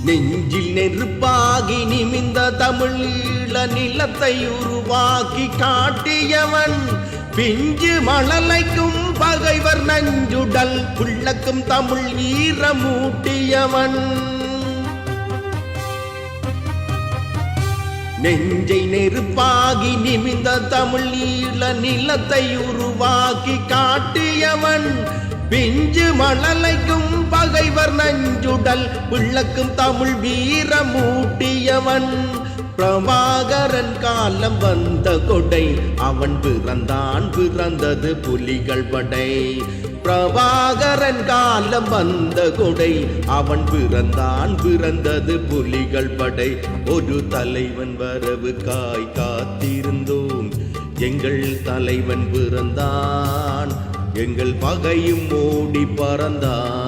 நெஞ்சில் நெருப்பாகி நிமிந்த தமிழீழ நிலத்தை உருவாக்கி காட்டியவன் பிஞ்சு மழலைக்கும் பகைவர் நஞ்சுடல் புள்ளக்கும் தமிழ் ஈரமூட்டியவன் நெஞ்சை நெருப்பாகி நிமிந்த தமிழீழ நிலத்தை உருவாக்கி காட்டியவன் பிஞ்சு மழலைக்கும் பகைவர் நஞ்சுடல் பிள்ளக்கும் தமிழ் வீரமூட்டியவன் பிரபாகரன் காலம் வந்த கொடை அவன் பிறந்தது புலிகள் படை பிரபாகரன் காலம் வந்த கொடை அவன் பிறந்தது புலிகள் படை ஒரு தலைவன் வரவுக்காய் காத்திருந்தோம் எங்கள் தலைவன் பிறந்தான் எங்கள் பகையும் ஓடி பறந்தான்